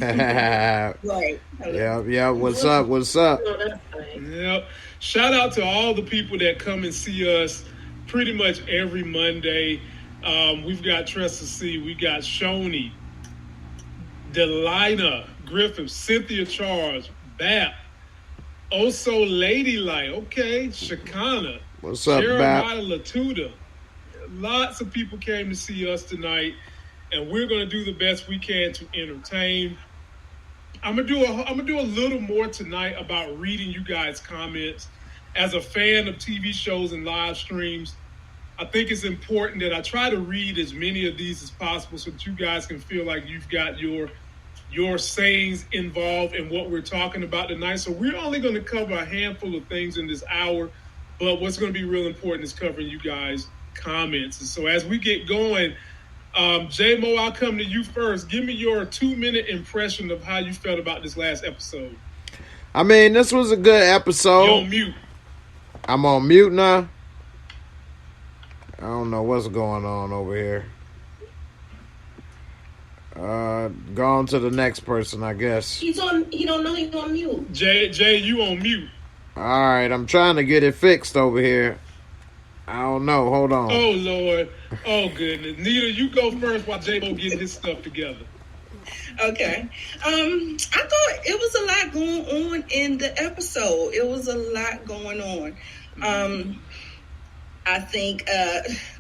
Right. Yeah. What's up? Yep. Shout out to all the people that come and see us pretty much every Monday. We've got Tressa C, we got Shoni, Delina Griffith, Cynthia Charles, Bap, Also Ladylike, okay, Shakana. What's up, Jeremiah Latuda. Lots of people came to see us tonight, and we're going to do the best we can to entertain. I'm gonna do a little more tonight about reading you guys' comments. As a fan of TV shows and live streams, I think it's important that I try to read as many of these as possible so that you guys can feel like you've got your sayings involved in what we're talking about tonight. So we're only going to cover a handful of things in this hour, but what's going to be real important is covering you guys' comments. And so as we get going, J-Mo, I'll come to you first. Give me your 2-minute impression of how you felt about this last episode. I mean, this was a good episode. You're on mute. I'm on mute now. I don't know what's going on over here. Go on to the next person, I guess. He don't know he's on mute. Jay, you on mute. All right, I'm trying to get it fixed over here. I don't know. Hold on. Oh, Lord. Oh, goodness. Nita, you go first while J-Mo getting his stuff together. Okay. I thought it was a lot going on in the episode. It was a lot going on. I think,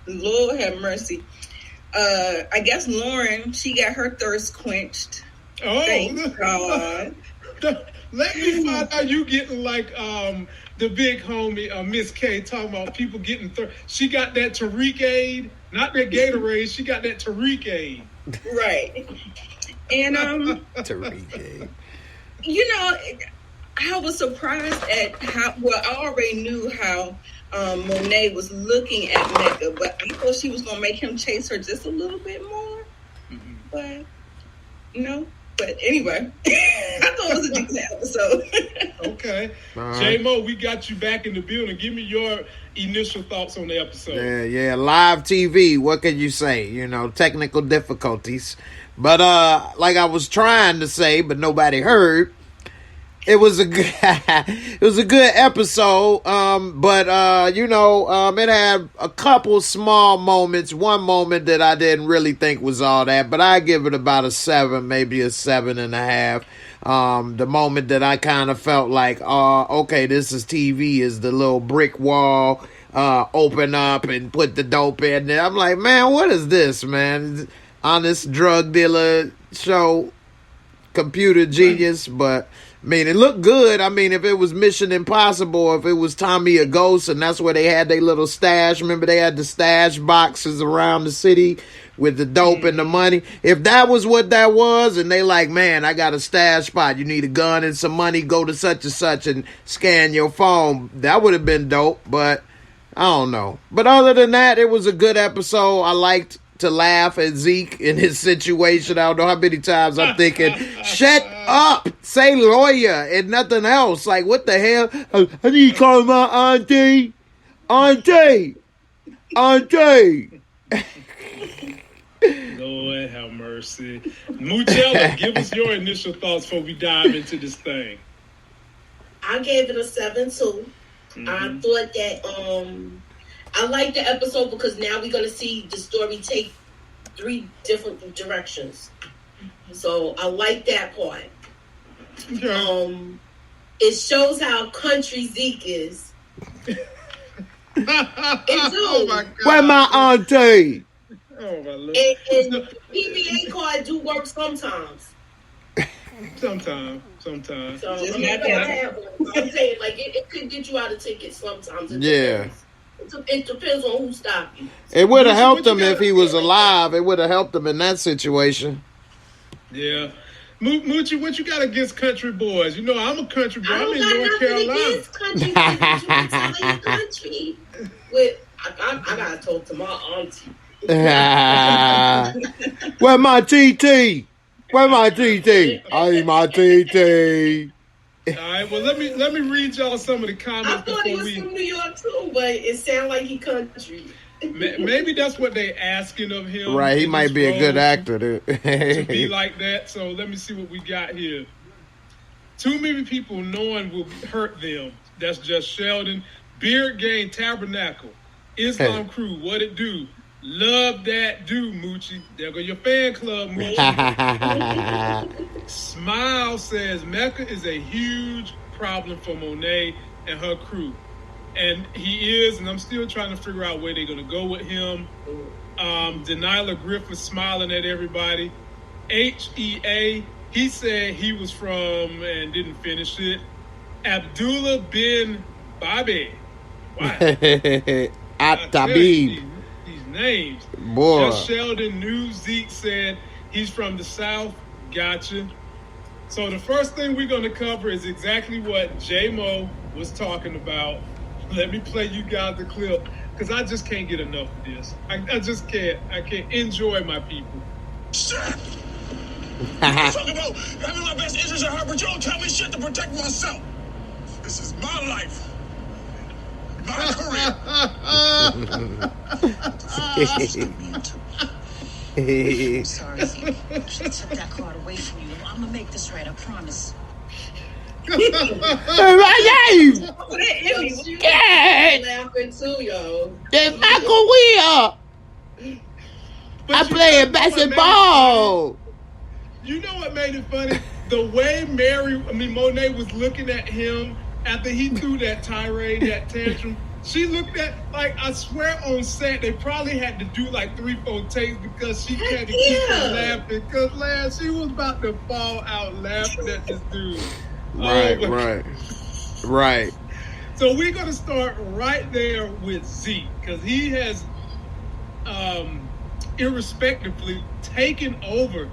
Lord have mercy. I guess Lauren, she got her thirst quenched. Oh. Thank God. Let me find out you getting like the big homie, Miss K, talking about people getting she got that Tariq aid, not that Gatorade. She got that Tariq aid. Right. And Tariq aid. You know, I was surprised at how well I already knew how Monet was looking at Mecca, but I thought she was gonna make him chase her just a little bit more. But no. But anyway, I thought it was a decent episode. Okay. J-Mo, we got you back in the building. Give me your initial thoughts on the episode. Yeah, live TV. What can you say? You know, technical difficulties. But like I was trying to say, but nobody heard. It was a good, episode. But you know, it had a couple small moments. One moment that I didn't really think was all that, but I give it about a 7, maybe a 7.5. The moment that I kind of felt like, okay, this is TV, is the little brick wall open up and put the dope in there. I'm like, man, what is this, man? Honest drug dealer show, computer genius, but. I mean, it looked good. I mean, if it was Mission Impossible, if it was Tommy a Ghost, and that's where they had their little stash. Remember, they had the stash boxes around the city with the dope and the money. If that was what that was, and they like, man, I got a stash spot. You need a gun and some money. Go to such and such and scan your phone. That would have been dope, but I don't know. But other than that, it was a good episode. I liked to laugh at Zeke in his situation. I don't know how many times I'm thinking, shut up, say lawyer and nothing else. Like, what the hell? I need to call my auntie. Lord have mercy. Muchella, give us your initial thoughts before we dive into this thing. I gave it a 7 too. I thought that I like the episode because now we're going to see the story take 3 different directions. So I like that part. Okay. It shows how country Zeke is. It do. Oh my God. Where my auntie? Oh my Lord. And the PBA card do work sometimes. Sometimes. So I'm saying, like, it could get you out of tickets sometimes. Yeah. It depends on who stopped you. It would have helped him if he was alive. It would have helped him in that situation. Yeah. Moochie, what you got against country boys? You know, I'm a country boy. I'm in North North Carolina. Against country boys. You can country. I got to talk to my auntie. Where my TT? Where my TT? I need my TT. All right, well, let me read y'all some of the comments. I thought he was from New York too, but it sounded like he country. Maybe that's what they asking of him. Right, he might be a good actor to be like that. So let me see what we got here. Too many people knowing will hurt them. That's just Sheldon. Beard Gang Tabernacle. Islam Crew, what it do? Love that dude, Moochie. There go your fan club, Moochie. Smile says Mecca is a huge problem for Monet and her crew. And he is, and I'm still trying to figure out where they're going to go with him. Denilah Griffith smiling at everybody. HEA, he said he was from, and didn't finish it, Abdullah bin Babi. Wow. At-Tabib. These names. Boy. Just Sheldon knew. Zeke said he's from the South. Gotcha. So the first thing we're going to cover is exactly what JMO was talking about. Let me play you guys the clip, because I just can't get enough of this. I just can't. I can't enjoy my people. Shit! Talk about having my best interests at heart, but you don't tell me shit to protect myself. This is my life. My career. Sorry, Zeke. I should have took that card away from you. I'm gonna make this right, I promise. Laughing too, yo. It's Michael Weir. I play basketball. You know what made it funny? The way Monet was looking at him after he threw that tirade, that tantrum. She looked at, like, I swear on set, they probably had to do like 3-4 takes because she had to keep her laughing. Because, she was about to fall out laughing at this dude. Right. So we're going to start right there with Zeke, because he has irrespectively taken over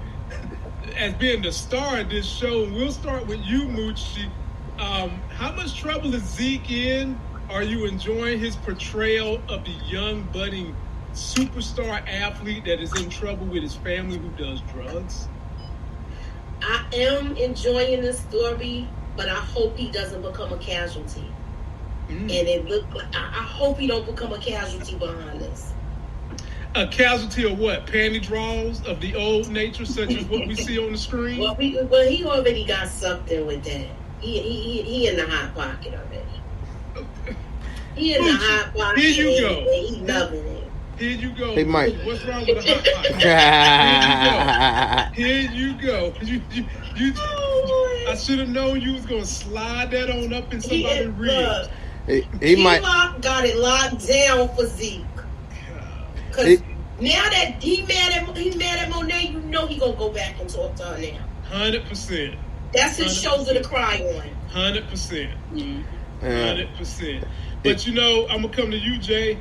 as being the star of this show. We'll start with you, Moochie. How much trouble is Zeke in? Are you enjoying his portrayal of the young, budding superstar athlete that is in trouble with his family who does drugs? I am enjoying this story, but I hope he doesn't become a casualty. And it look like I hope he don't become a casualty behind this. A casualty of what? Panty draws of the old nature, such as what we see on the screen? Well, he already got something with that. He in the hot pocket already. He in the hot pocket. Here you go. He loving it. Here you go. He might. What's wrong with a hot pocket? Here you go. I should have known you was gonna slide that on up in somebody's ribs. He might got it locked down for Zeke. Because now that he's mad at Monet, you know he gonna go back and talk to her now. 100%. That's his 100%. shoulder to cry on. 100%. 100%. But I'm gonna come to you, Jay.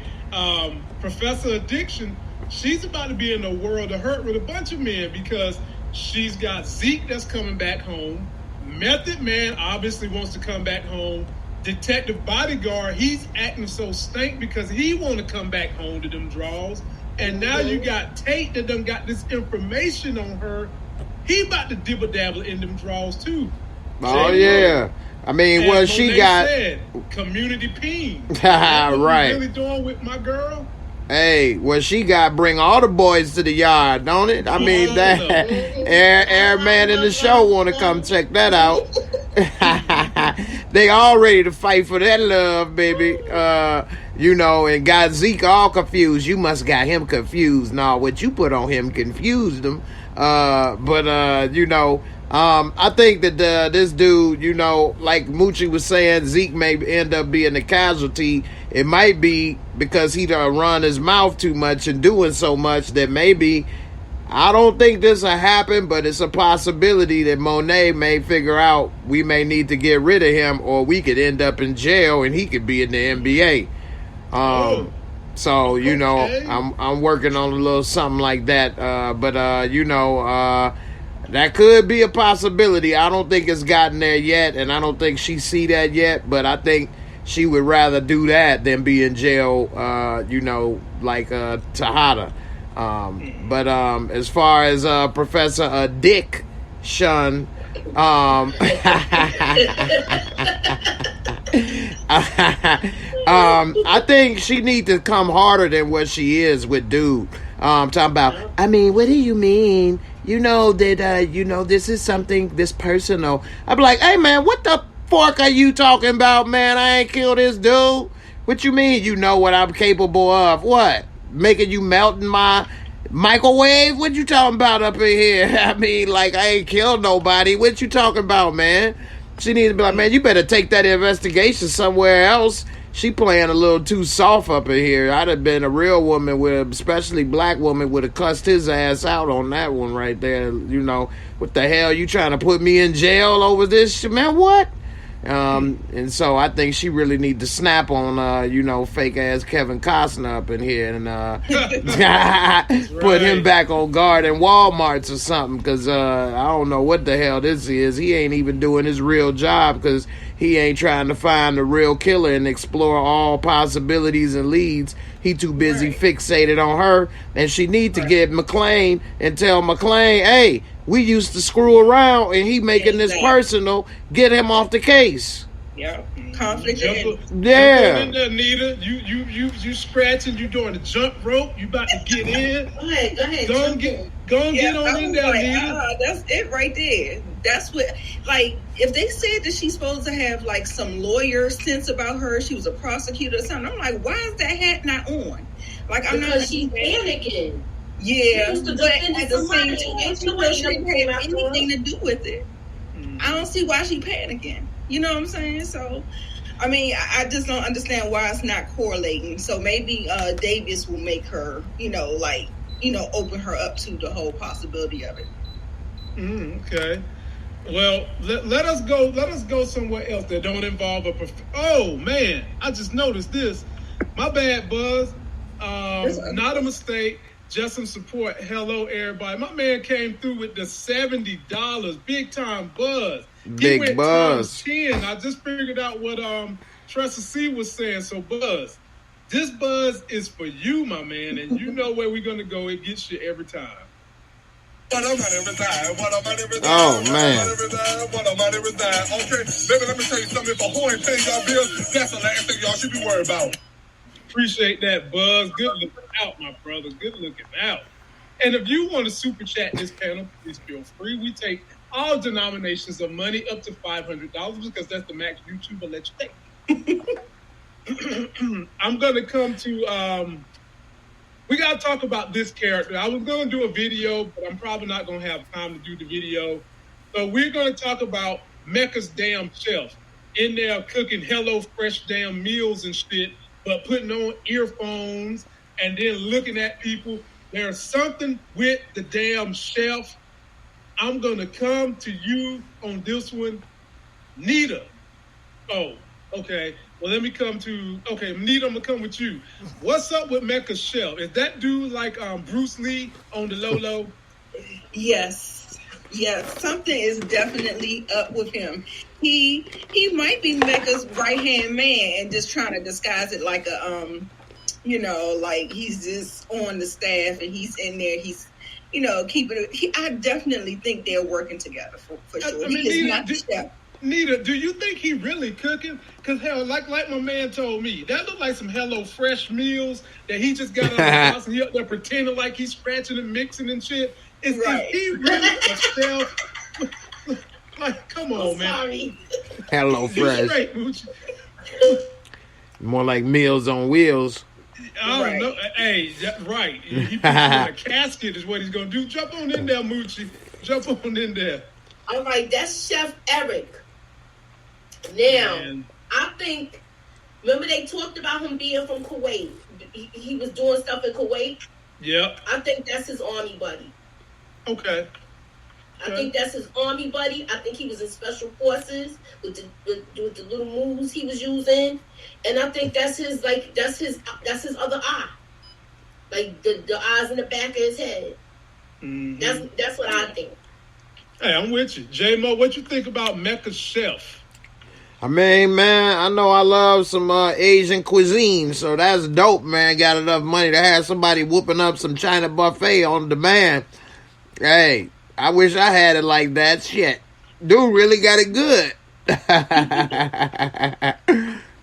Professor aDICKtion, she's about to be in a world of hurt with a bunch of men because she's got Zeke that's coming back home. Method Man obviously wants to come back home. Detective Bodyguard, he's acting so stank because he want to come back home to them draws. And now you got Tate that done got this information on her. He about to dibble dabble in them draws too. Oh yeah. I mean, well, she Monet got said, community peen. right. Really doing with my girl? Hey, well, she got bring all the boys to the yard, don't it? I mean, that every man in the show want to come check that out. They all ready to fight for that love, baby. And got Zeke all confused. You must got him confused. No, what you put on him confused him. I think that this dude, like Moochie was saying, Zeke may end up being a casualty. It might be because he done run his mouth too much and doing so much that maybe, I don't think this will happen, but it's a possibility that Monet may figure out we may need to get rid of him, or we could end up in jail and he could be in the NBA. So, I'm working on a little something like that. That could be a possibility. I don't think it's gotten there yet, and I don't think she see that yet, but I think she would rather do that than be in jail, like Tejada. But as far as Professor aDICKtion, I think she need to come harder than what she is with dude. Talking about, I mean, what do you mean? You know that, this is something, this personal. I'm like, hey, man, what the fuck are you talking about, man? I ain't killed this dude. What you mean you know what I'm capable of? What? Making you melt in my microwave? What you talking about up in here? I mean, like, I ain't killed nobody. What you talking about, man? She needs to be like, man, you better take that investigation somewhere else. She playing a little too soft up in here. I'd have been a real woman, especially black woman, would have cussed his ass out on that one right there. What the hell? You trying to put me in jail over this shit? Man, what? And so I think she really need to snap on, fake ass Kevin Costner up in here and put him back on guard in Walmart's or something. Because I don't know what the hell this is. He ain't even doing his real job because he ain't trying to find the real killer and explore all possibilities and leads. He too busy fixated on her, and she need to get McClane and tell McClane, hey, we used to screw around, and he making this personal. Get him off the case. Yeah, conflict. Yeah. In there, Nita. You scratching. You doing the jump rope. You about to get in. Go ahead. Go and get on in there, Nita. That's it right there. That's what, like, if they said that she's supposed to have, like, some lawyer sense about her, she was a prosecutor or something, I'm like, why is that hat not on? Like, I'm because not... she's panicking. Yeah, but at the same time, she shouldn't have anything to do with it. I don't see why she panicking. You know what I'm saying? So, I mean, I just don't understand why it's not correlating. So maybe Davis will make her, open her up to the whole possibility of it. Okay. Well, let us go somewhere else that don't involve a oh man, I just noticed this. My bad, Buzz. Not a mistake, just some support. Hello, everybody. My man came through with the $70. Big time Buzz. Big Buzz. 10. I just figured out what Tressa C was saying. So Buzz, this Buzz is for you, my man, and you know where we're gonna go. It gets you every time. Oh, man. Okay, baby, let me tell you something. If a whore ain't paying y'all bills, that's the last thing y'all should be worried about. Appreciate that, Buzz. Good looking out, my brother. Good looking out. And if you want to super chat this panel, please feel free. We take all denominations of money up to $500 because that's the max YouTube will let you take. I'm going to come to... we got to talk about this character. I was going to do a video, but I'm probably not going to have time to do the video. So we're going to talk about Mecca's damn chef in there cooking Hello Fresh damn meals and shit, but putting on earphones and then looking at people. There's something with the damn chef. I'm going to come to you on this one. Nita. Oh, okay. Well, let me come to... Okay, Nita, I'm going to come with you. What's up with Mecca's chef? Is that dude like Bruce Lee on the low-low? Yes, something is definitely up with him. He might be Mecca's right-hand man and just trying to disguise it like a, like he's just on the staff and he's in there. He's, keeping it. I definitely think they're working together for sure. He is not the chef. Nita, do you think he really cooking? Because hell, like my man told me, that looked like some Hello Fresh meals that he just got out of the house and he up there pretending like he's scratching and mixing and shit. Is he really a chef? Like, come on, man. Sorry. Hello Fresh. Straight, Moochie. More like Meals on Wheels. I don't know. Hey, right. He put in a casket is what he's going to do. Jump on in there, Moochie. Jump on in there. All right, that's Chef Eric. Now, Man. I think, remember they talked about him being from Kuwait. He was doing stuff in Kuwait. Yep. I think that's his army buddy. Okay. I think that's his army buddy. I think he was in special forces with the little moves he was using, and I think that's his other eye, like the eyes in the back of his head. Mm-hmm. That's what I think. Hey, I'm with you, J-Mo. What you think about Mecca's chef? I mean, man, I know I love some Asian cuisine, so that's dope, man. Got enough money to have somebody whooping up some China buffet on demand. Hey, I wish I had it like that. Shit. Dude really got it good.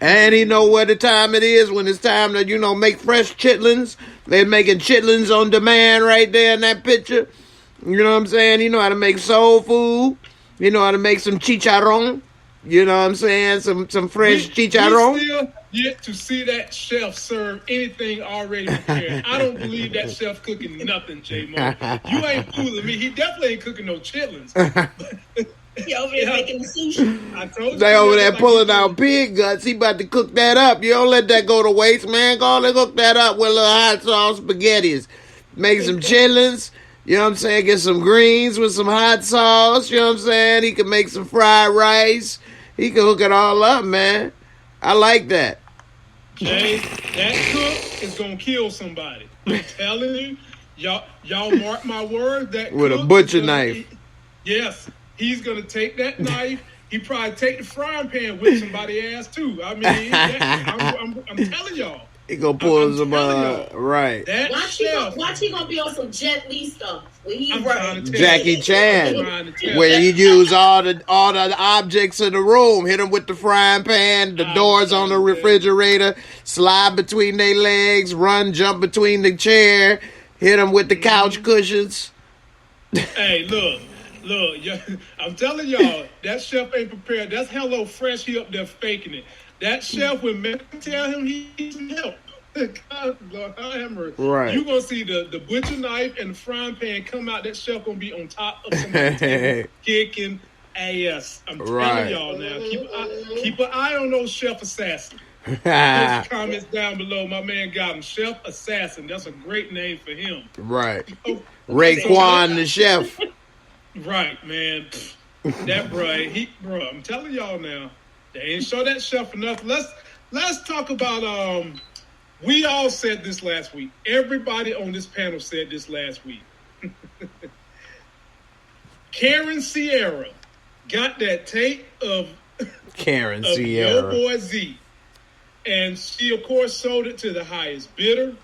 And he know what the time it is when it's time to, you know, make fresh chitlins. They're making chitlins on demand right there in that picture. You know what I'm saying? You know how to make soul food. You know how to make some chicharron. You know what I'm saying? Some fresh chicharron. We still yet to see that chef serve anything already prepared. I don't believe that chef cooking nothing, J Mo. You ain't fooling me. He definitely ain't cooking no chitlins. He over there making the sushi. I told you. They over there pulling out pig guts. He about to cook that up. You don't let that go to waste, man. Go and cook that up with a little hot sauce spaghettis. Make some chitlins. You know what I'm saying? Get some greens with some hot sauce. You know what I'm saying? He can make some fried rice. He can hook it all up, man. I like that. Jay, that cook is gonna kill somebody. I'm telling you, y'all mark my word. That with cook a butcher is gonna, knife. Yes, he's gonna take that knife. He probably take the frying pan with somebody's ass too. I mean, I'm telling y'all. He gonna pull some right. That Watch he gonna be on some Jet Li stuff. When he Jackie Chan, where you use all the objects in the room, hit them with the frying pan, the doors on the refrigerator, slide between their legs, jump between the chair, hit them with the couch cushions. Hey, look, I'm telling y'all, that chef ain't prepared. That's Hello Fresh. He up there faking it. That chef, when men tell him he needs some help, God, Lord, right. You gonna see the butcher knife and the frying pan come out. That chef gonna be on top of somebody's table, kicking ass. I'm telling y'all now. Keep an eye on those chef assassins. Put the comments down below. My man got him, Chef Assassin. That's a great name for him. Right. Raekwon the chef. Right, man. That bro, I'm telling y'all now. They ain't show that chef enough. Let's talk about we all said this last week. Everybody on this panel said this last week. Karen Sierra got that tape of Yo Boy Z. And she, of course, sold it to the highest bidder.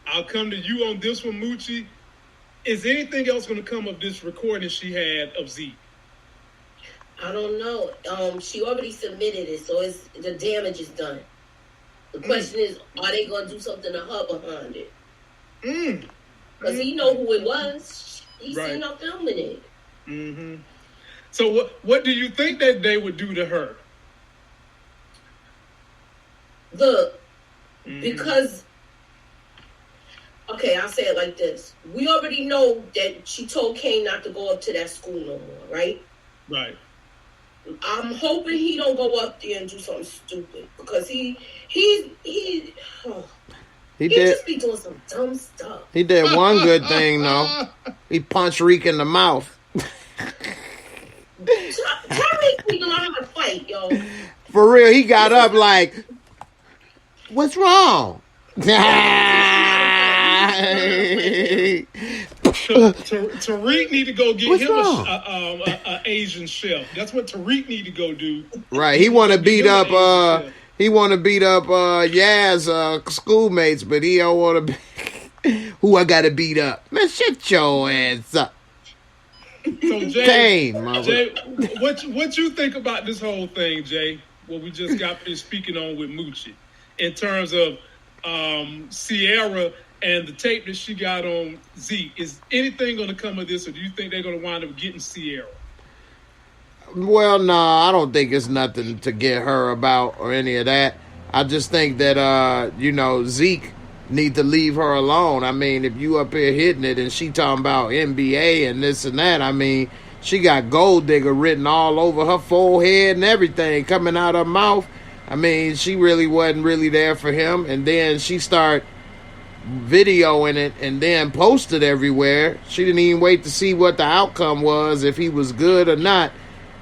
I'll come to you on this one, Moochie. Is anything else going to come of this recording she had of Zeke? I don't know. She already submitted it, so the damage is done. The question is, are they going to do something to her behind it? Because he know who it was. He's seen her filming it. Mm-hmm. So what do you think that they would do to her? Look, because, okay, I'll say it like this. We already know that she told Kane not to go up to that school no more, right? Right. I'm hoping he don't go up there and do something stupid because he just be doing some dumb stuff. He did one good thing though. He punched Reek in the mouth. Tyreek need to learn how to fight, yo. For real, he got up like, "What's wrong?" Tariq need to go get him a Asian chef. That's what Tariq need to go do. Right, he want to beat up. Yaz schoolmates, but he don't want to. Who I got to beat up? Man, shut your ass up. So Jay, what you think about this whole thing, Jay? What we just got finished speaking on with Moochie, in terms of Sierra and the tape that she got on Zeke. Is anything going to come of this, or do you think they're going to wind up getting Sierra? Well, no, I don't think it's nothing to get her about or any of that. I just think that, Zeke need to leave her alone. I mean, if you up here hitting it and she talking about NBA and this and that, I mean, she got gold digger written all over her forehead and everything coming out her mouth. I mean, she really wasn't really there for him. And then she start videoing it and then post it everywhere. She didn't even wait to see what the outcome was, if he was good or not,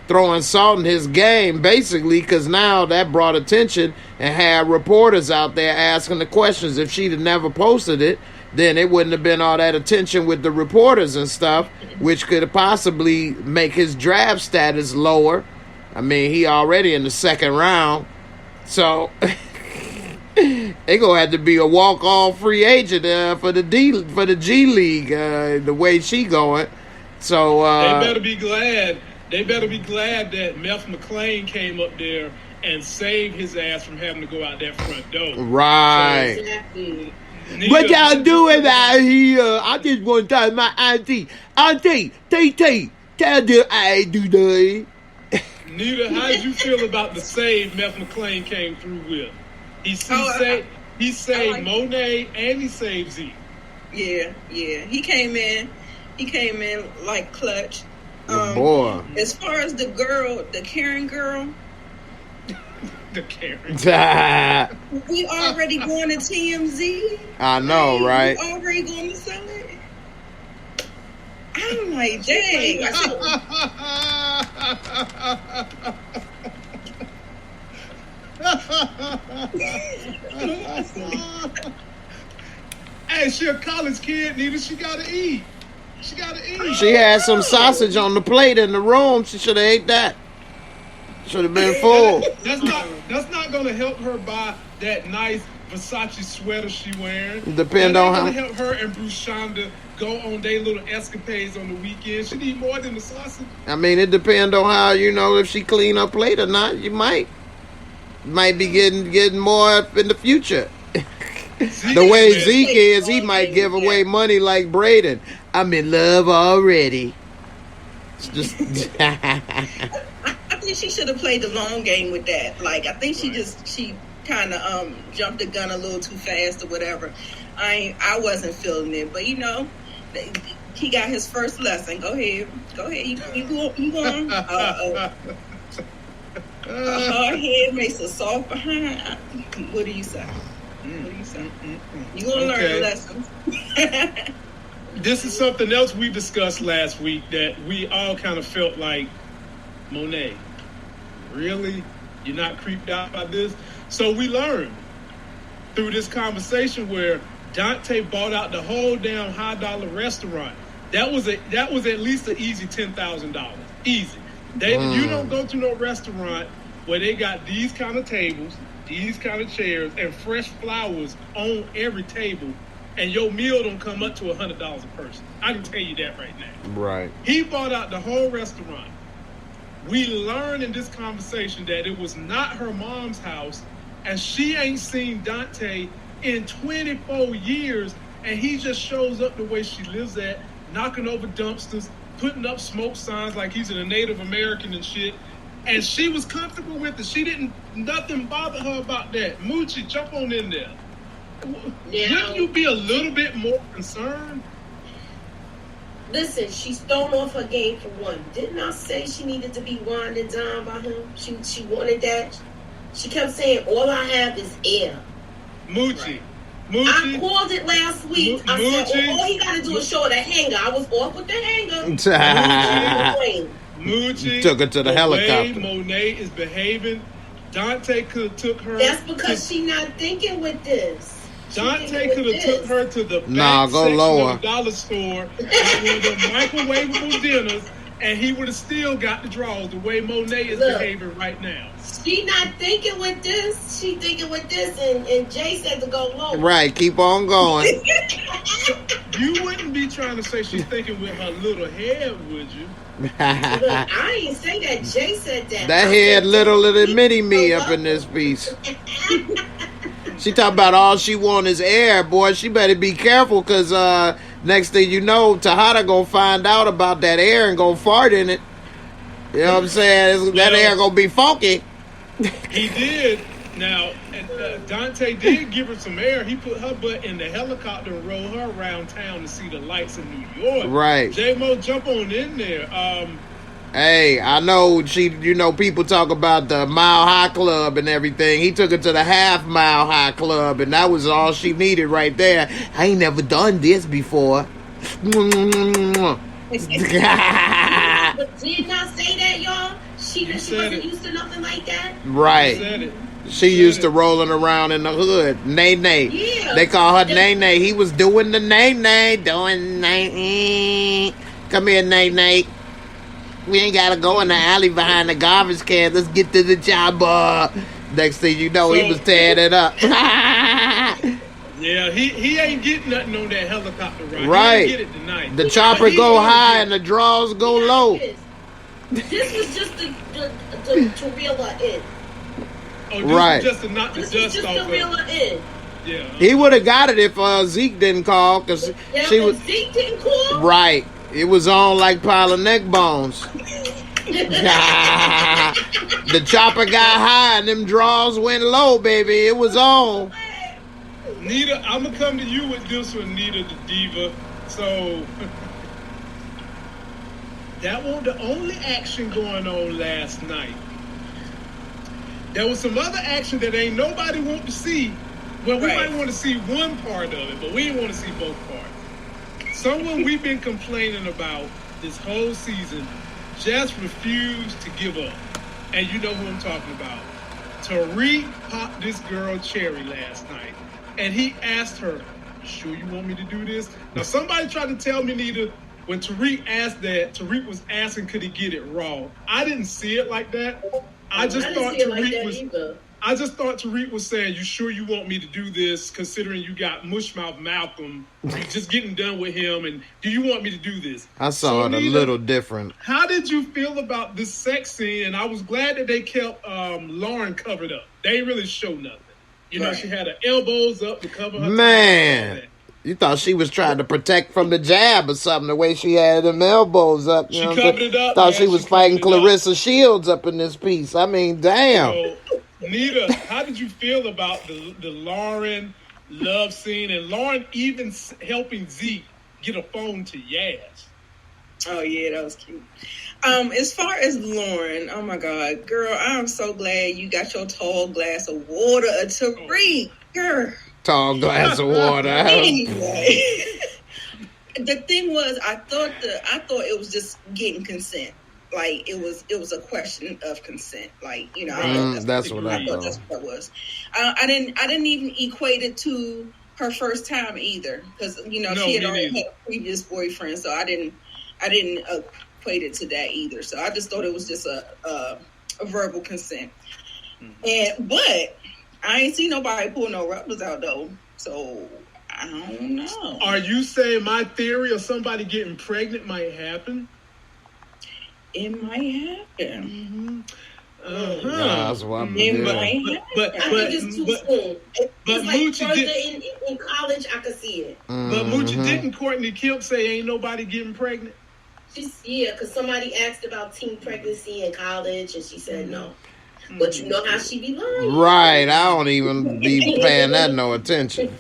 throwing salt in his game basically, because now that brought attention and had reporters out there asking the questions. If she'd have never posted it, then it wouldn't have been all that attention with the reporters and stuff, which could possibly make his draft status lower. I mean, he already in the second round, so they gonna have to be a walk-on free agent for the G League, the way she going. So they better be glad. They better be glad that Meth McClain came up there and save his ass from having to go out that front door. Right. Exactly. What y'all doing out here? I just want to talk to my auntie. Auntie, T, tell them I do that. Nita, how did you feel about the save Meth MacLean came through with? He saved Monet and he saved Zeke. Yeah. He came in like clutch. Boy. As far as the girl, the Karen girl, The Karen. we already going to TMZ. I know, right? We already going to sell it. I'm like, dang. Hey, she a college kid, Nita. She gotta eat. She had some sausage on the plate in the room. She should have ate that. Should have been full. That's not gonna help her buy that nice Versace sweater she wearing. Depend on gonna how. help her and Bruce Shonda go on their little escapades on the weekend. She need more than the sausage. I mean, it depends on how, if she clean her plate or not. You might be getting more in the future. The way Zeke is, he might give away money like Braden. I'm in love already. It's just. I think she should have played the long game with that. Like, I think she kind of jumped the gun a little too fast or whatever. I wasn't feeling it, but he got his first lesson. Go ahead. You go on. A hard head makes a soft behind. What do you say? You gonna learn the lessons. This is something else we discussed last week that we all kind of felt like, Monet, really? You're not creeped out by this? So we learned through this conversation where Dante bought out the whole damn high dollar restaurant. That was at least an easy $10,000. Easy. You don't go to no restaurant where they got these kind of tables, these kind of chairs, and fresh flowers on every table, and your meal don't come up to $100 a person. I can tell you that right now. Right. He bought out the whole restaurant. We learned in this conversation that it was not her mom's house, and she ain't seen Dante in 24 years, and he just shows up the way she lives at, knocking over dumpsters, putting up smoke signs like he's a Native American and shit. And she was comfortable with it. Nothing bothered her about that. Moochie, jump on in there. Wouldn't you be a little bit more concerned? Listen, she's thrown off her game for one. Didn't I say she needed to be wined and dined by him? She wanted that. She kept saying, all I have is air. Moochie. I called it last week. I said, all he got to do is show her the hanger. I was off with the hanger. Moochie took her to the helicopter. The way Monet is behaving, Dante could have took her. That's because she's not thinking with this. Dante could have took her to the back section of the dollar store and one of the microwavable dinners, and he would have still got the draws the way Monet is behaving right now. She not thinking with this. She thinking with this, and Jay said to go low. Right, keep on going. You wouldn't be trying to say she's thinking with her little head, would you? Look, I ain't say that. Jay said that. That head little than mini me up in this piece. She talking about all she want is air, boy. She better be careful, because next thing you know, Tejada gonna find out about that air and gonna fart in it. You know what I'm saying? That air gonna be funky. He did. Now, Dante did give her some air. He put her butt in the helicopter and rolled her around town to see the lights in New York. Right. J-Mo, jump on in there. Hey, I know people talk about the Mile High Club and everything. He took her to the Half Mile High Club, and that was all she needed right there. I ain't never done this before. But did not say that, y'all? She wasn't used to nothing like that? Right. You said it. She used to rolling around in the hood. Nay-nay. Yeah. They call her Nay-nay. He was doing the Nay-nay. Doing Nay. Come here, Nay-nay. We ain't got to go in the alley behind the garbage can. Let's get to the job. Next thing you know, he was tearing it up. Yeah, he ain't getting nothing on that helicopter ride. Right. He ain't get it tonight. The chopper go high and the draws go low. This was just to reel her in. Oh, this Right. was just to knock the This was dust just off the of real end. Yeah. He would have got it if Zeke didn't call, because Now, she if was Zeke didn't call, right. It was on like pile of neck bones. The chopper got high and them draws went low, baby. It was on. Nita, I'm gonna come to you with this one, Nita the Diva. So that wasn't the only action going on last night. There was some other action that ain't nobody want to see. Well, we might want to see one part of it, but we didn't want to see both parts. Someone we've been complaining about this whole season just refused to give up. And you know who I'm talking about. Tariq popped this girl cherry last night. And he asked her, "You sure you want me to do this?" Now, somebody tried to tell me, Nita, when Tariq asked that, Tariq was asking could he get it raw. I didn't see it like that. I just thought Tariq was saying, "You sure you want me to do this, considering you got Mushmouth Malcolm, you're just getting done with him, and do you want me to do this?" I saw it a little different. How did you feel about this sex scene? And I was glad that they kept Lauren covered up. They didn't really show nothing. You know, she had her elbows up to cover her. Man, you thought she was trying to protect from the jab or something, the way she had them elbows up. You know covered it up. Thought she was fighting Clarissa Shields up in this piece. I mean, damn. So, Nita, how did you feel about the Lauren love scene, and Lauren even helping Zeke get a phone to Yaz? Oh yeah, that was cute. As far as Lauren, oh my God, girl, I'm so glad you got your tall glass of water, a Tariq, girl. Tall glass of water. Anyway, the thing was, I thought it was just getting consent. Like it was a question of consent. Like, you know, that's what I thought. That's what it was. I didn't even equate it to her first time either, because you know she had already had a previous boyfriend, so I didn't equate it to that either. So I just thought it was just a verbal consent. But I ain't seen nobody pull no rubbers out though, so I don't know. Are you saying my theory of somebody getting pregnant might happen? It might happen. That's what I'm It doing. might happen. I think it's too soon. But It's like Moochie further in college, I could see it. But Moochie, didn't Courtney Kemp say ain't nobody getting pregnant? Because somebody asked about teen pregnancy in college, and she said no. But you know how she be lying. Right, I don't even be paying that no attention.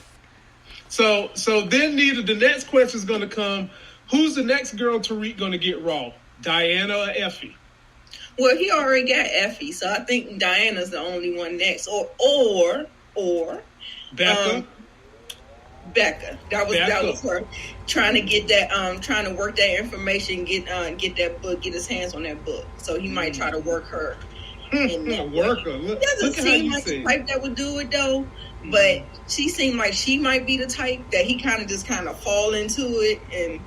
So then, Nita, the next question is going to come. Who's the next girl Tariq going to get raw? Diana or Effie? Well, he already got Effie, so I think Diana's the only one next, or Becca. Becca. That was her trying to get that, trying to work that information, get that book, get his hands on that book. So he might try to work her. Work her. Look, Doesn't look seem like the type that would do it though, but she seemed like she might be the type that he kind of fall into it. And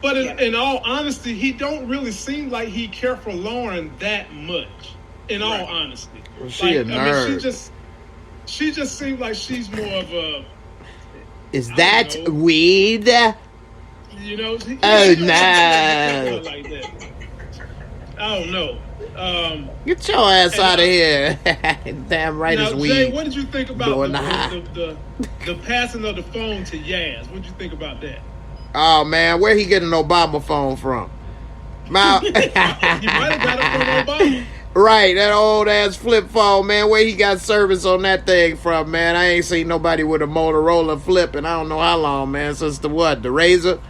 but in all honesty, he don't really seem like he care for Lauren that much. In all honesty, Well, she a nerd. I mean, she just seems like she's more of a. Is that weed? You know. Oh no! Like that. I don't know. Get your ass out of here! Damn right, it's weed. Jay, what did you think about the the passing of the phone to Yaz? What did you think about that? Oh man, where he getting an Obama phone from? He might have got it from Obama. Right, that old ass flip phone, man. Where he got service on that thing from, man? I ain't seen nobody with a Motorola flip in I don't know how long, man. Since the Razor.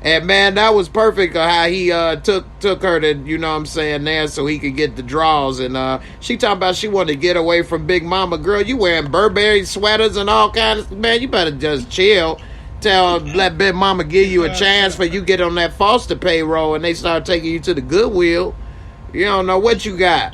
And man, that was perfect how he took her to, you know what I'm saying, there so he could get the draws. And she talking about she wanted to get away from Big Mama. Girl, you wearing Burberry sweaters and all kinds of, man, you better just chill. Let Big Mama give you a chance for you get on that foster payroll and they start taking you to the Goodwill. You don't know what you got.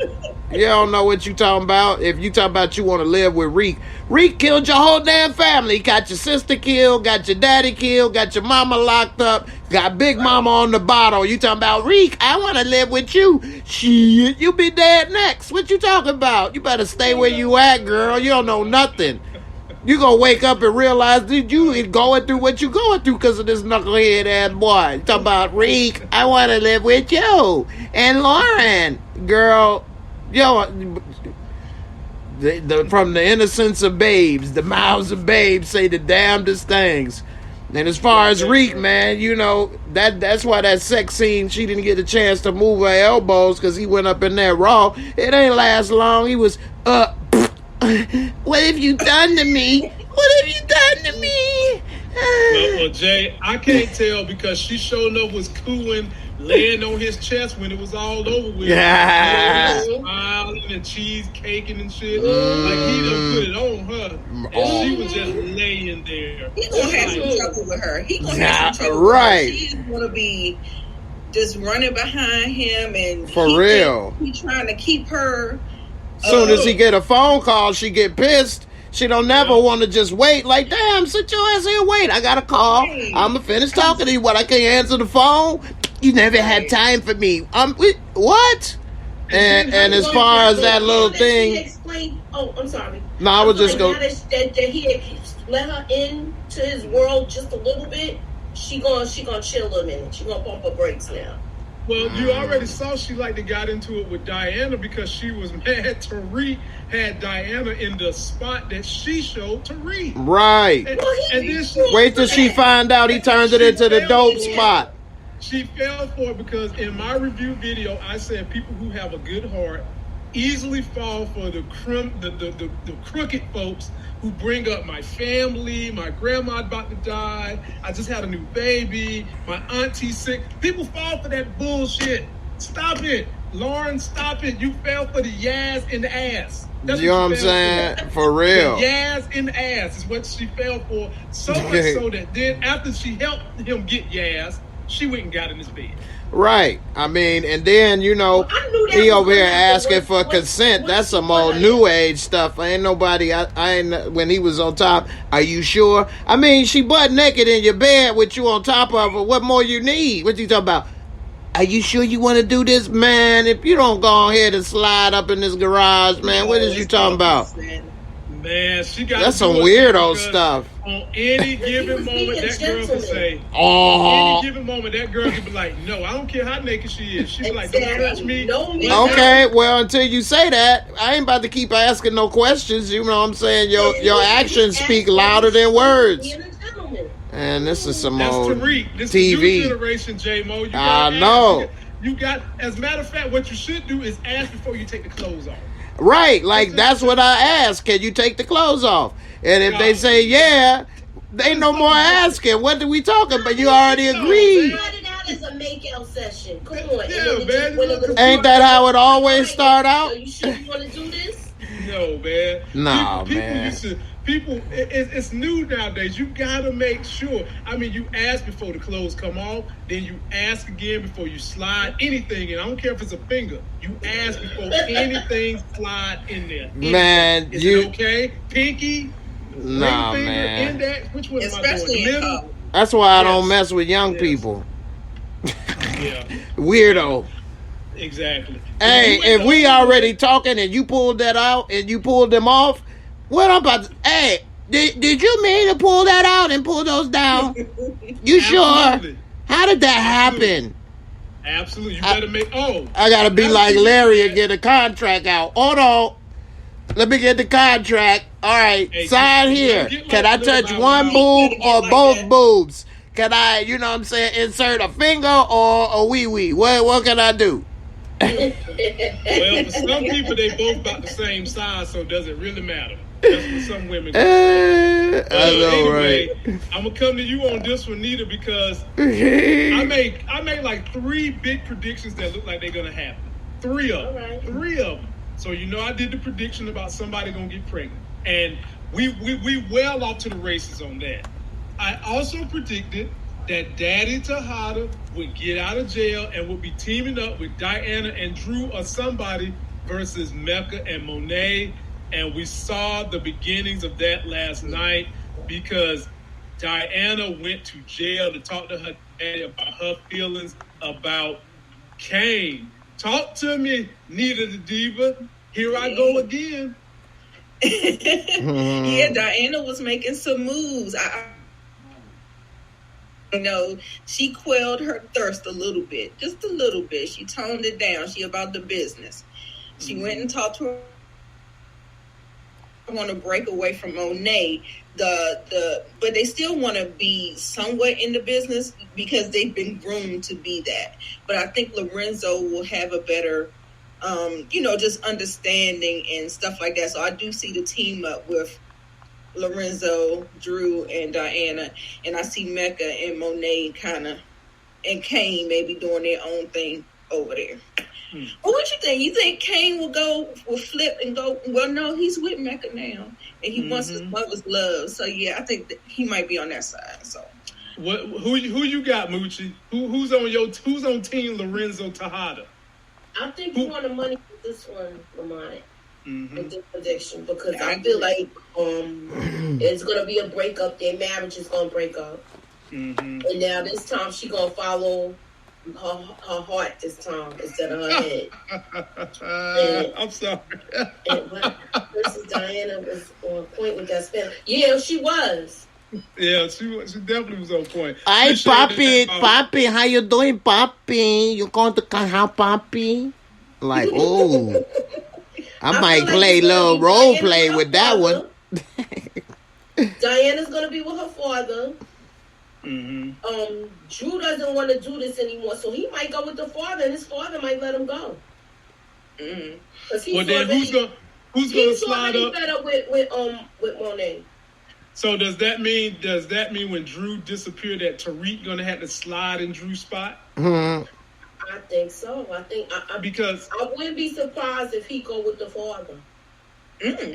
You don't know what you talking about. If you talking about you want to live with Reek killed your whole damn family. Got your sister killed, got your daddy killed, got your mama locked up, got Big Mama on the bottle. You talking about Reek, I want to live with you. Shit, you be dead next. What you talking about? You better stay where you at, girl. You don't know nothing. You gonna wake up and realize that you going through what you going through because of this knucklehead ass boy. You talking about Reek, I want to live with you. And Lauren, girl, Yo, from the innocence of babes, the mouths of babes say the damnedest things. And as far as Reek, man, you know, that's why that sex scene, she didn't get a chance to move her elbows because he went up in there raw. It ain't last long. He was, what have you done to me? What have you done to me? Well, Jay, I can't tell because she showed up was cooing, laying on his chest when it was all over with. Yeah. Smiling and cheesecaking and shit. Like he done put it on her. And she was just laying there. He gonna have some trouble with her. He gonna have some trouble right. with her. She's gonna be just running behind him and for real. He trying to keep her. Soon as he get a phone call, she get pissed. She don't never want to just wait. Like, damn, sit your ass here, wait. I got a call. Right. I'ma finish talking to you. What, I can't answer the phone? You never had time for me. What? And as far as that little thing, I'm sorry. No, I was just going. That he let her into his world just a little bit. She gonna chill a minute. She gonna pump her brakes now. Well, you already saw she got into it with Diana because she was mad Tariq had Diana in the spot that she showed Tariq. Right. And then wait till she find out he turned it into the dope spot. She fell for it because in my review video, I said people who have a good heart easily fall for the crooked folks who bring up my family, my grandma about to die, I just had a new baby, my auntie's sick. People fall for that bullshit. Stop it. Lauren, stop it. You fell for the yas in the ass. That's you know what I'm saying? For real. The yas in the ass is what she fell for. So much so that then after she helped him get yas, she went and got in his bed. Right. I mean, and then, you know, he over here asking for consent. That's some old new age stuff. Ain't nobody, I ain't, when he was on top, are you sure? I mean, she butt naked in your bed with you on top of her. What more you need? What you talking about? Are you sure you want to do this? Man, if you don't go ahead and slide up in this garage, man, what is you talking about? Man, she got that's some weirdo stuff. On any given moment, that girl can say, oh. Any given moment, that girl can be like, no, I don't care how naked she is. She be like, don't touch me. Okay, well, until you say that, I ain't about to keep asking no questions. You know what I'm saying? Your actions speak louder than words. And this is some old Tariq. This TV. Is new generation, J-Mo. I know. You got, as a matter of fact, what you should do is ask before you take the clothes off. Right, like that's what I asked. Can you take the clothes off? And if they say yeah, they no more asking. What are we talking about? You already agreed. Started out as a make-out session. Come on. Yeah, man. Ain't that how it always start out? So you sure you want to do this? No, man. Nah, people man. Used to, it's new nowadays. You gotta make sure. I mean, you ask before the clothes come off, then you ask again before you slide anything. And I don't care if it's a finger. You ask before anything slide in there. Man, is it okay? Pinky? Nah, ring finger, man. Index? Which one especially am I doing? That's why I don't mess with young people. Yeah. Weirdo. Exactly. Hey, if we already talking and you pulled that out and you pulled them off, what I'm about to... Hey, did you mean to pull that out and pull those down? You sure? How did that happen? Absolutely. You better make... I gotta be like Larry and get a contract out. Hold on. Let me get the contract. All right, hey, sign here. Can I touch one boob or both boobs? Can I, you know what I'm saying, insert a finger or a wee-wee? What can I do? Well, for some people, they both about the same size, so does it really matter? That's what some women do. I know, anyway, right? I'm gonna come to you on this one, Nita, because I made like 3 big predictions that look like they're gonna happen. 3 of them. Right. 3 of them. So you know I did the prediction about somebody gonna get pregnant. And we well off to the races on that. I also predicted that Daddy Tejada would get out of jail and would be teaming up with Diana and Drew or somebody versus Mecca and Monet. And we saw the beginnings of that last night because Diana went to jail to talk to her daddy about her feelings about Kane. Talk to me, Nita the Diva. Here I go again. Yeah, Diana was making some moves. You know, she quelled her thirst a little bit, just a little bit. She toned it down. She about the business. She went and talked to her. Want to break away from Monet, but they still want to be somewhat in the business because they've been groomed to be that. But I think Lorenzo will have a better, just understanding and stuff like that. So I do see the team up with Lorenzo, Drew, and Diana, and I see Mecca and Monet and Kane maybe doing their own thing over there. Well, what you think? You think Kane will flip and go? Well, no, he's with Mecca now, and he wants his mother's love. So yeah, I think that he might be on that side. So, who you got, Moochie? Who's on team Lorenzo Tejada? I think you want the money for this one, Lamont. With this prediction, because I feel like it's gonna be a breakup. Their marriage is gonna break up, and now this time she gonna follow her heart this time instead of her head. I'm sorry. Versus Diana was on point with that spell. Yeah, she was. Yeah, she definitely was on point. Hi, Papi, how you doing, Papi? You going to come out, Papi? Like, oh, I might play a little role play with that one. Diana's gonna be with her father. Drew doesn't want to do this anymore, so he might go with the father, and his father might let him go. Well, then who's gonna slide up? Better with Monet. So does that mean when Drew disappeared, that Tariq gonna have to slide in Drew's spot? I think so. I think because I wouldn't be surprised if he go with the father.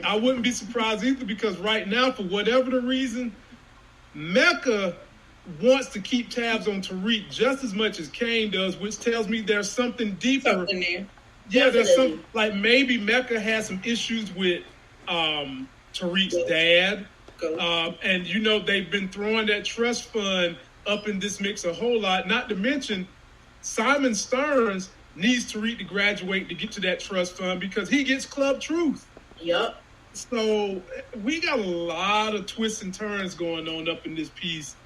I wouldn't be surprised either, because right now, for whatever the reason, Mecca wants to keep tabs on Tariq just as much as Kane does, which tells me there's something deeper. Something there. Yeah, there's some, like maybe Mecca has some issues with Tariq's dad. And they've been throwing that trust fund up in this mix a whole lot. Not to mention, Simon Stearns needs Tariq to graduate to get to that trust fund because he gets Club Truth. Yep. So we got a lot of twists and turns going on up in this piece.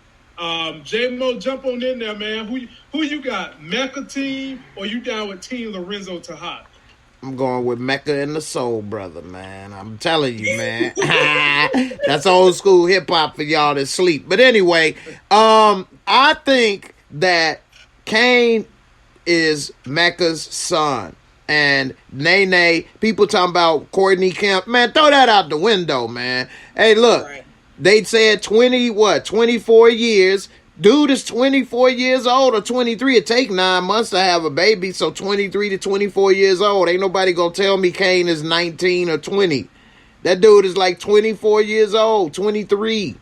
J-Mo, jump on in there, man. Who you got? Mecca team, or you down with Team Lorenzo Tejada? I'm going with Mecca and the Soul Brother, man. I'm telling you, man. That's old school hip hop for y'all that sleep. But anyway, I think that Kane is Mecca's son. And Nene, people talking about Courtney Kemp. Man, throw that out the window, man. Hey, look. Right. They said 24 years. Dude is 24 years old or 23. It take 9 months to have a baby. So 23 to 24 years old. Ain't nobody gonna tell me Kane is 19 or 20. That dude is like 24 years old, 23.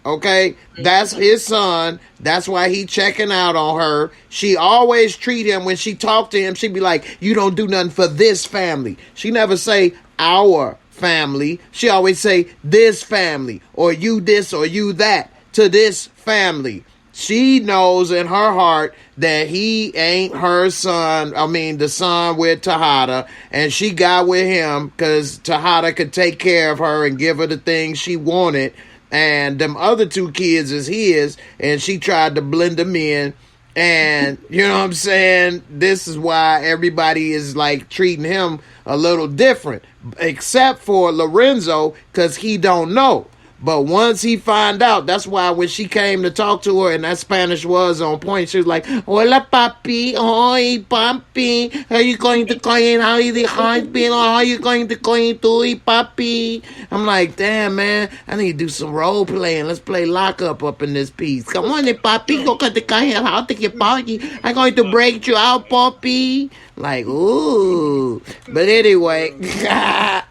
Okay? That's his son. That's why he checking out on her. She always treat him, when she talk to him, she be like, you don't do nothing for this family. She never say our family. She always say this family, or you this or you that to this family. She knows in her heart that he ain't her son. I mean, the son with Tejada, and she got with him because Tejada could take care of her and give her the things she wanted, and them other two kids is his, and she tried to blend them in. And you know what I'm saying? This is why everybody is like treating him a little different, except for Lorenzo, because he don't know. But once he find out, that's why when she came to talk to her and that Spanish was on point, she was like, hola, papi, oi, papi, are you going to coin, how is the husband, or are you going to coin too, papi? I'm like, damn, man, I need to do some role playing. Let's play lockup up in this piece. Come on, papi, go cut the coin, I'll take your party. I'm going to break you out, papi. Like, ooh. But anyway.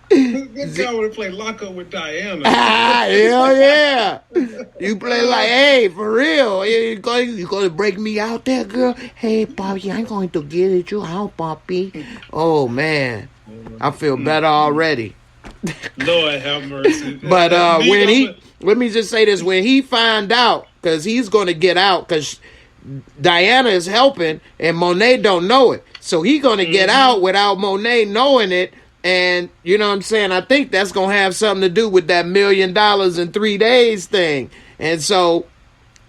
Good guy would play lockup with Diana. Hell yeah. You play like, hey, for real. You going to break me out there, girl? Hey, Poppy, I'm going to get you out, Poppy. Oh, man. I feel better already. Lord have mercy. But let me just say this. When he find out, because he's going to get out, because Diana is helping and Monet don't know it. So he going to get out without Monet knowing it. And you know what I'm saying? I think that's going to have something to do with that $1 million in 3 days thing. And so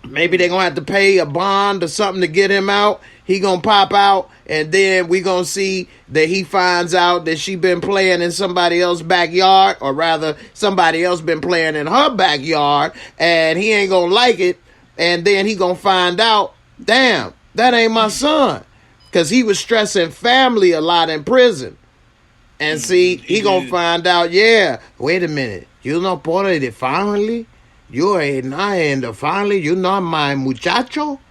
maybe they're going to have to pay a bond or something to get him out. He going to pop out and then we gonna see that he finds out that she been playing in somebody else's backyard, or rather somebody else been playing in her backyard, and he ain't gonna like it, and then he gonna find out, damn, that ain't my son, because he was stressing family a lot in prison. And see, he gonna find out, yeah, wait a minute, you not part of the family? You ain't not in the family? You not my muchacho?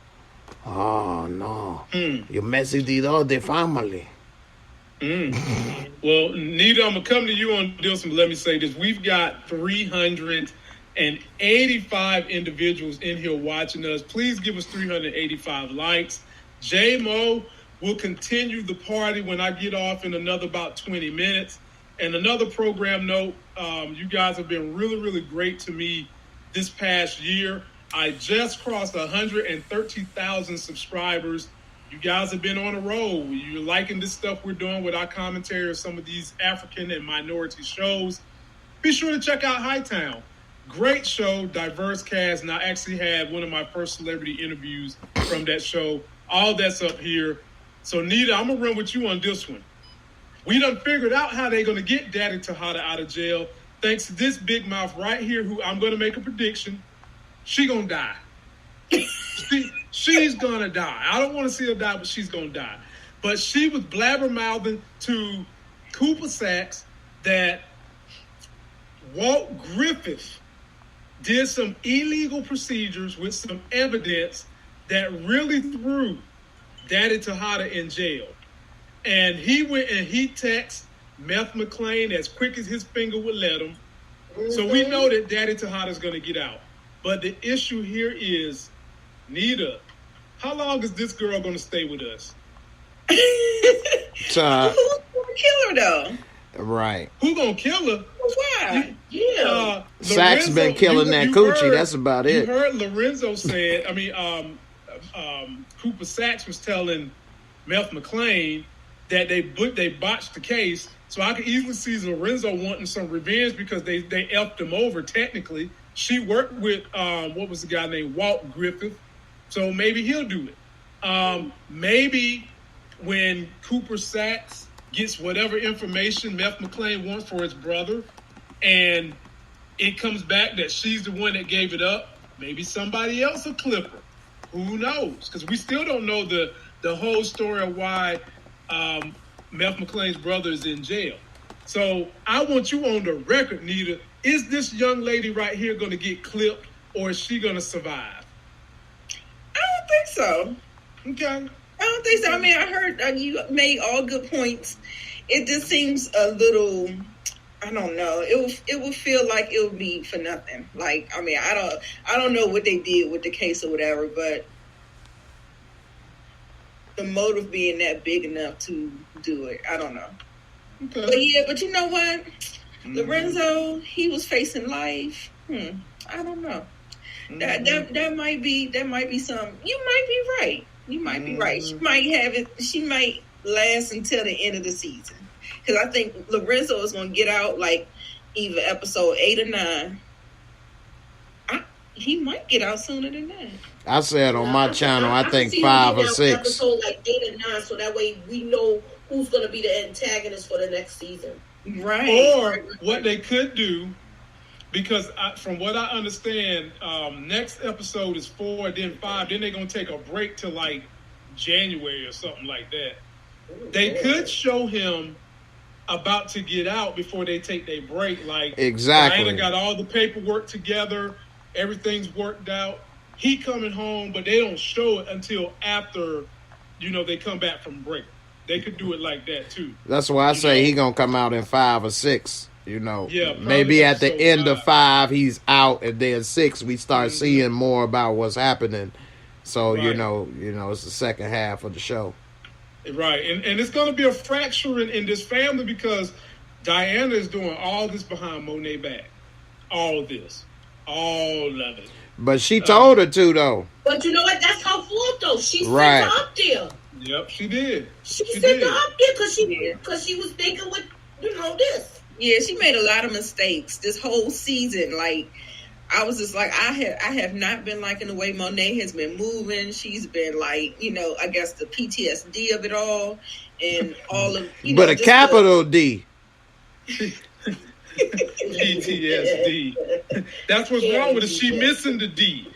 Oh, no. You messing with all the family. Well, Nita, I'm going to come to you on this, but let me say this. We've got 385 individuals in here watching us. Please give us 385 likes. JMO will continue the party when I get off in another about 20 minutes. And another program note, you guys have been really, really great to me this past year. I just crossed 130,000 subscribers. You guys have been on a roll. You're liking this stuff we're doing with our commentary of some of these African and minority shows. Be sure to check out Hightown. Great show, diverse cast, and I actually had one of my first celebrity interviews from that show. All that's up here. So, Nita, I'm going to run with you on this one. We done figured out how they're going to get Daddy Tejada out of jail thanks to this big mouth right here, who I'm going to make a prediction. She going to die. She's going to die. I don't want to see her die, but she's going to die. But she was blabbermouthing to Cooper Sacks that Walt Griffith did some illegal procedures with some evidence that really threw Daddy Tejada in jail. And he went and he texted Meth McClain as quick as his finger would let him. So we know that Daddy Tejada is going to get out. But the issue here is, Nita, how long is this girl going to stay with us? Who's going to kill her, though? Right. Who going to kill her? Why? Sacks been killing that coochie. That's about it. You heard Lorenzo said, Cooper Sacks was telling Meth McClain that they botched the case. So I could easily see Lorenzo wanting some revenge because they effed him over technically. She worked with, what was the guy named Walt Griffith. So maybe he'll do it. Maybe when Cooper Sacks gets whatever information Meth McClain wants for his brother, and it comes back that she's the one that gave it up, maybe somebody else will clip her. Who knows? Because we still don't know the whole story of why Meth McClain's brother is in jail. So I want you on the record, Nita. Is this young lady right here going to get clipped, or is she going to survive? I don't think so. Okay. I don't think so. I mean, I heard you made all good points. It just seems a little, I don't know. It would feel like it would be for nothing. Like, I mean, I don't know what they did with the case or whatever, but the motive being that big enough to do it, I don't know. Okay. But you know what? Lorenzo, he was facing life. I don't know. That might be some. You might be right. You might be right. She might have it. She might last until the end of the season, because I think Lorenzo is going to get out like either episode 8 or 9. He might get out sooner than that. I said on my channel, I think 5 or 6. Episode like 8 or 9, so that way we know who's going to be the antagonist for the next season. Right. Or what they could do, because from what I understand, next episode is 4, then 5, then they're going to take a break to like January or something like that. They could show him about to get out before they take their break. Like, exactly. Diana got all the paperwork together. Everything's worked out. He coming home, but they don't show it until after, they come back from break. They could do it like that too. That's why I say he gonna come out in 5 or 6. Yeah, maybe at the end of 5 he's out, and then 6 we start seeing more about what's happening. So right. It's the second half of the show. Right, and it's gonna be a fracture in this family because Diana is doing all this behind Monet back. All of it. But she told her to, though. But you know what? That's her fault, though. She sent right. her up there. Yep, she did. She sent her up there because she was thinking with, this. Yeah, she made a lot of mistakes this whole season. Like, I was just like, I have not been liking the way Monet has been moving. She's been like, I guess the PTSD of it all and all of, but a capital D. PTSD. That's what's wrong with it. She missing the D.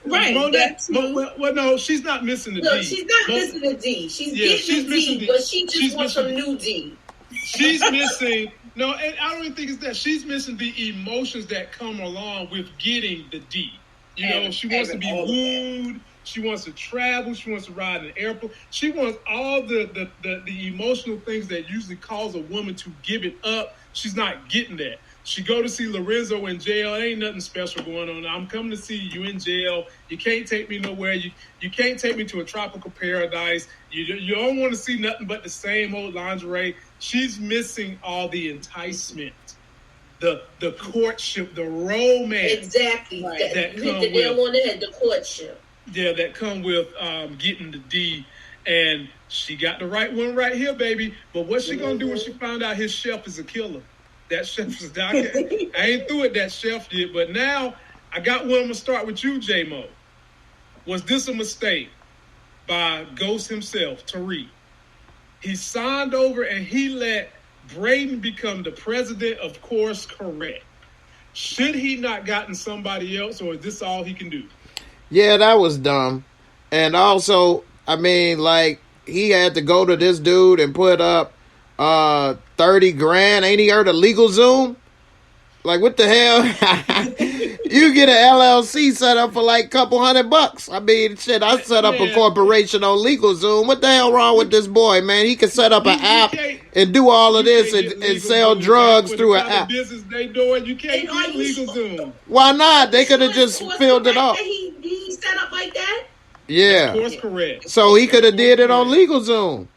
Right. Well, no, she's not missing the D. She's not missing the D. She's getting the D, but she just wants some new D. She's missing. No, and I don't even think it's that. She's missing the emotions that come along with getting the D. She wants to be wooed. She wants to travel. She wants to ride in an airport. She wants all the emotional things that usually cause a woman to give it up. She's not getting that. She go to see Lorenzo in jail. Ain't nothing special going on. I'm coming to see you in jail. You can't take me nowhere. You can't take me to a tropical paradise. You don't want to see nothing but the same old lingerie. She's missing all the enticement, the courtship, the romance. Exactly. That come with the courtship. Yeah, that come with getting the D. And she got the right one right here, baby. But what's she gonna do when she found out his chef is a killer? That chef is down. I ain't through it, that chef did. But now I got one. I'm gonna start with you, J-Mo. Was this a mistake by Ghost himself, Tariq? He signed over and he let Braden become the president, of course, correct. Should he not gotten somebody else, or is this all he can do? Yeah, that was dumb. And also, I mean, like, he had to go to this dude and put up $30,000. Ain't he heard of LegalZoom? Like, what the hell? You get an LLC set up for like a couple $100. I mean, shit, I set up a corporation on LegalZoom. What the hell wrong with this boy, man? He can set up an app and do all of this and sell drugs through an app. Business they doing, you can't get LegalZoom. Why not? They could have just filled it up. He set up like that? Yeah. Of course, correct. So he could have did it on LegalZoom.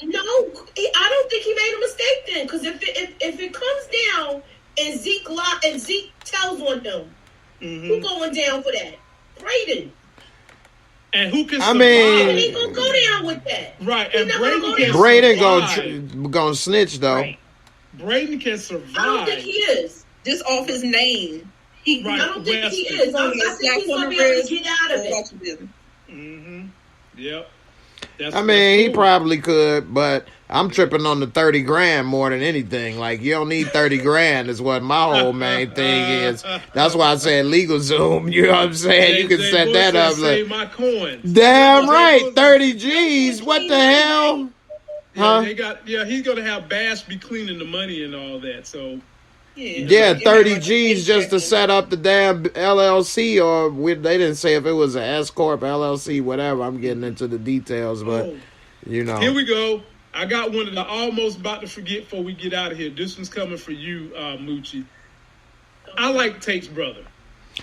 No, I don't think he made a mistake then. Because if it comes down and Zeke tells on him, who going down for that? Braden. And who can I survive? mean, he gonna go down with that. Right, He and never Braden gonna can go down. survive. gonna snitch though. Right. Braden can survive. I don't think he is. Just off his name. Right. I don't think he Weston. is. I think he's gonna be able to get out of it. Mm-hmm. Yep. I mean, he probably could, but I'm tripping on the $30,000 more than anything. Like, you don't need $30,000 is what my whole main thing is. That's why I said LegalZoom. You know what I'm saying? You can set that up. Save my coins. Damn right, 30 G's. What the hell? Yeah, he's gonna have Bash be cleaning the money and all that. So yeah, 30 G's just to set up the damn LLC, or they didn't say if it was an S Corp, LLC, whatever. I'm getting into the details, but you know. Here we go. I got one that I almost about to forget before we get out of here. This one's coming for you, Moochie. I like Tate's brother.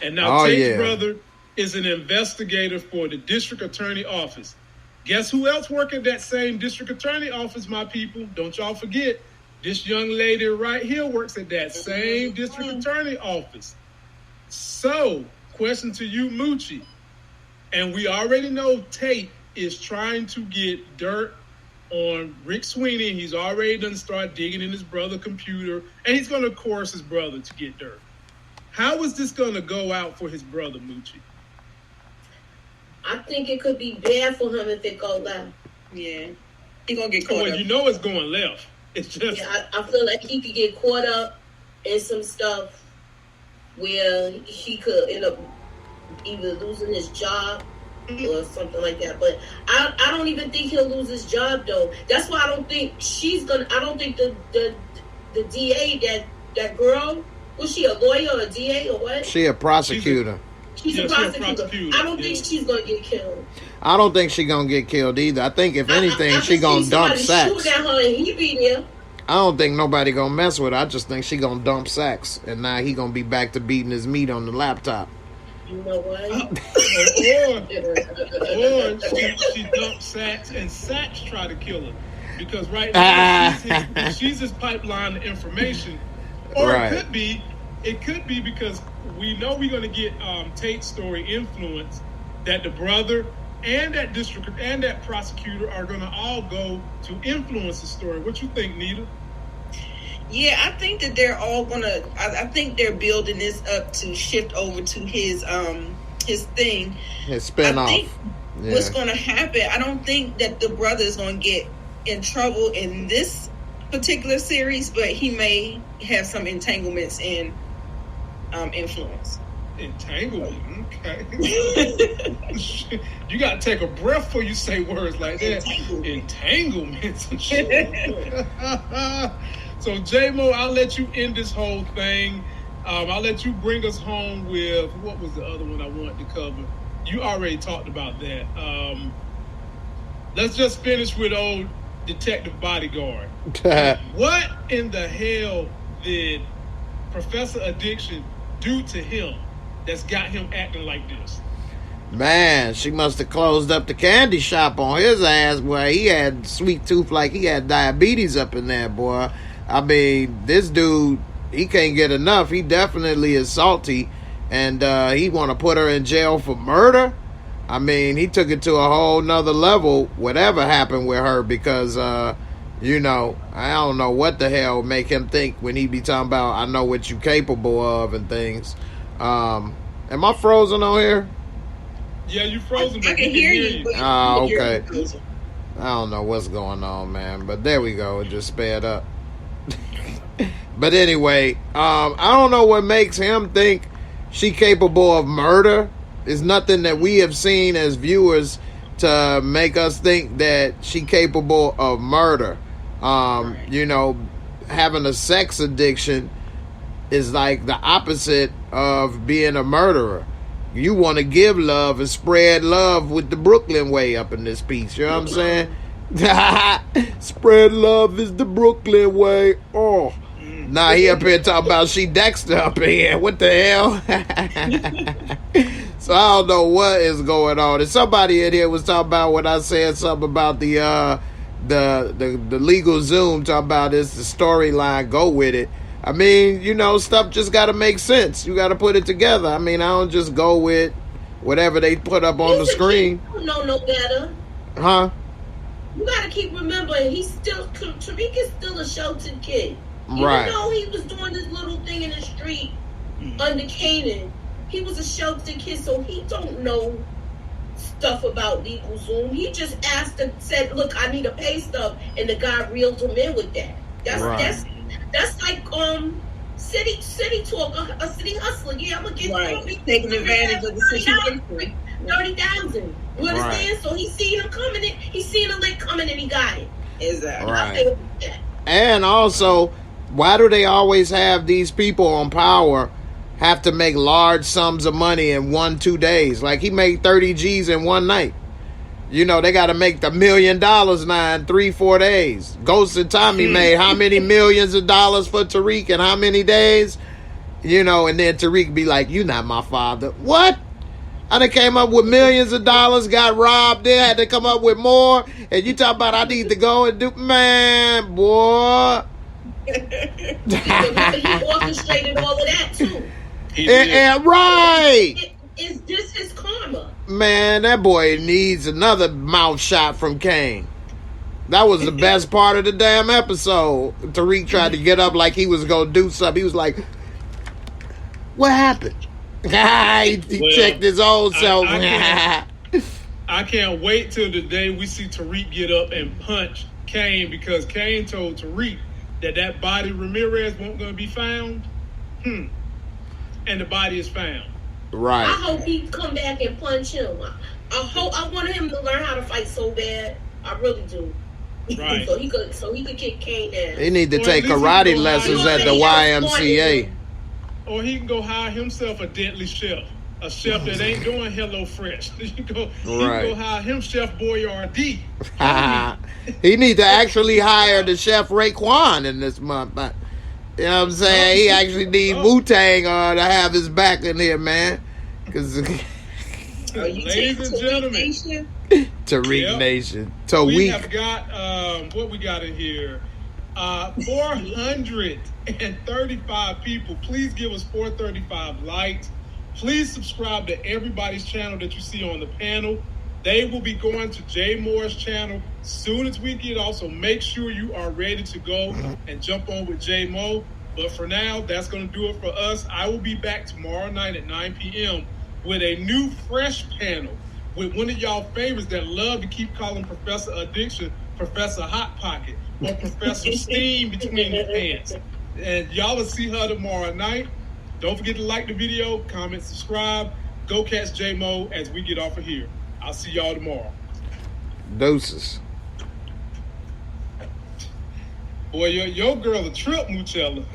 And now Tate's brother is an investigator for the district attorney office. Guess who else work at that same district attorney office, my people? Don't y'all forget. This young lady right here works at that same district attorney office. So, question to you, Moochie. And we already know Tate is trying to get dirt on Rick Sweeney. He's already done start digging in his brother's computer, and he's going to coerce his brother to get dirt. How is this going to go out for his brother, Moochie? I think it could be bad for him if it goes left. Yeah. He's going to get caught up. You know it's going left. It's just... Yeah, I feel like he could get caught up in some stuff where he could end up either losing his job or something like that. But I don't even think he'll lose his job though. That's why I don't think I don't think the DA, that girl, was she a lawyer or a DA or what? She a prosecutor. She's a prosecutor. I don't think she's gonna get killed. I don't think she's gonna get killed either. I think if anything, she's gonna dump sacks. Shoot at her and he be there. I don't think nobody gonna mess with her. I just think she gonna dump sacks, and now he gonna be back to beating his meat on the laptop. You know what? Or she dumped Sachs, and Sachs tried to kill her. Because right now, she's his pipeline of information. Or it could be because we know we're going to get Tate's story influence, that the brother and that district and that prosecutor are going to all go to influence the story. What you think, Nita? Yeah, I think that they're all gonna. I think they're building this up to shift over to his thing. His spinoff. I think what's gonna happen. I don't think that the brother is gonna get in trouble in this particular series, but he may have some entanglements in influence. Entanglement, okay. You gotta take a breath before you say words like that. Entanglements and shit. So, J-Mo, I'll let you end this whole thing. I'll let you bring us home with, what was the other one I wanted to cover? You already talked about that. Let's just finish with old Detective Bodyguard. What in the hell did Professor aDICKtion do to him that's got him acting like this? Man, she must have closed up the candy shop on his ass, boy. He had sweet tooth like he had diabetes up in there, boy. I mean, this dude, he can't get enough. He definitely is salty, and he want to put her in jail for murder. I mean, he took it to a whole nother level, whatever happened with her, because, you know, I don't know what the hell make him think when he be talking about, I know what you capable of and things. Am I frozen on here? Yeah, you frozen, but I can hear you. Oh, okay. I don't know what's going on, man, but there we go. It just sped up. But anyway, I don't know what makes him think she capable of murder. It's nothing that we have seen as viewers to make us think that she capable of murder. You know, having a sex addiction is like the opposite of being a murderer. You want to give love and spread love with the Brooklyn way up in this piece. You know what I'm saying? Spread love is the Brooklyn way. Oh. Nah, he up here talking about she Dexter up in here. What the hell? So I don't know what is going on. And somebody in here was talking about when I said something about the legal Zoom, talking about this, the storyline, go with it. I mean, you know, stuff just got to make sense. You got to put it together. I mean, I don't just go with whatever they put up on the screen. You don't know no better. Huh? You got to keep remembering, Tariq is still a sheltered kid. Right. Even though he was doing this little thing in the street under Canaan, he was a sheltered kid, so he don't know stuff about legal Zoom. He just said, look, I need a pay stub, and the guy reeled him in with that. That's like city talk, a city hustler. Yeah, I'm gonna get taking advantage of the situation. 30,000. You understand? Right. So he seen him coming in. He seen a lick coming, and he got it. Exactly. Right. And also, why do they always have these people on power have to make large sums of money in 1-2 days? Like, he made 30 G's in one night. You know, they got to make the $1 million now in 3-4 days. Ghost and Tommy made how many millions of dollars for Tariq in how many days? You know, and then Tariq be like, you not my father. What? I done came up with millions of dollars, got robbed there, had to come up with more, and you talk about I need to go and do, man, boy. He orchestrated all of that too. And right. Is this his karma? Man, that boy needs another mouth shot from Kane. That was the best part of the damn episode. Tariq tried to get up like he was going to do something. He was like, what happened? He checked his own self. I can't wait till the day we see Tariq get up and punch Kane, because Kane told Tariq that body Ramirez won't going to be found. And the body is found. Right. I hope he come back and punch him. I want him to learn how to fight so bad. I really do. Right. so he could kick Kane down. He need to take karate lessons at the YMCA. Or he can go hire himself a deadly chef. A chef that ain't doing Hello Fresh. He can go hire him Chef Boyardee. He need to actually hire the Chef Raekwon in this month. You know what I'm saying? He actually need Wu-Tang to have his back in here, man. Because ladies and gentlemen, Tariq Nation. We have got, what we got in here? 435 people. Please give us 435 likes. Please subscribe to everybody's channel that you see on the panel. They will be going to Jay Moore's channel soon as we get off, so make sure you are ready to go and jump on with J Mo. But for now, that's going to do it for us. I will be back tomorrow night at 9 p.m. with a new fresh panel with one of y'all favorites that love to keep calling Professor aDICKtion Professor Hot Pocket or Professor Steam between the pants. And y'all will see her tomorrow night. Don't forget to like the video, comment, subscribe. Go catch J Mo as we get off of here. I'll see y'all tomorrow. Deuces. Boy, your girl a trip, Muchella.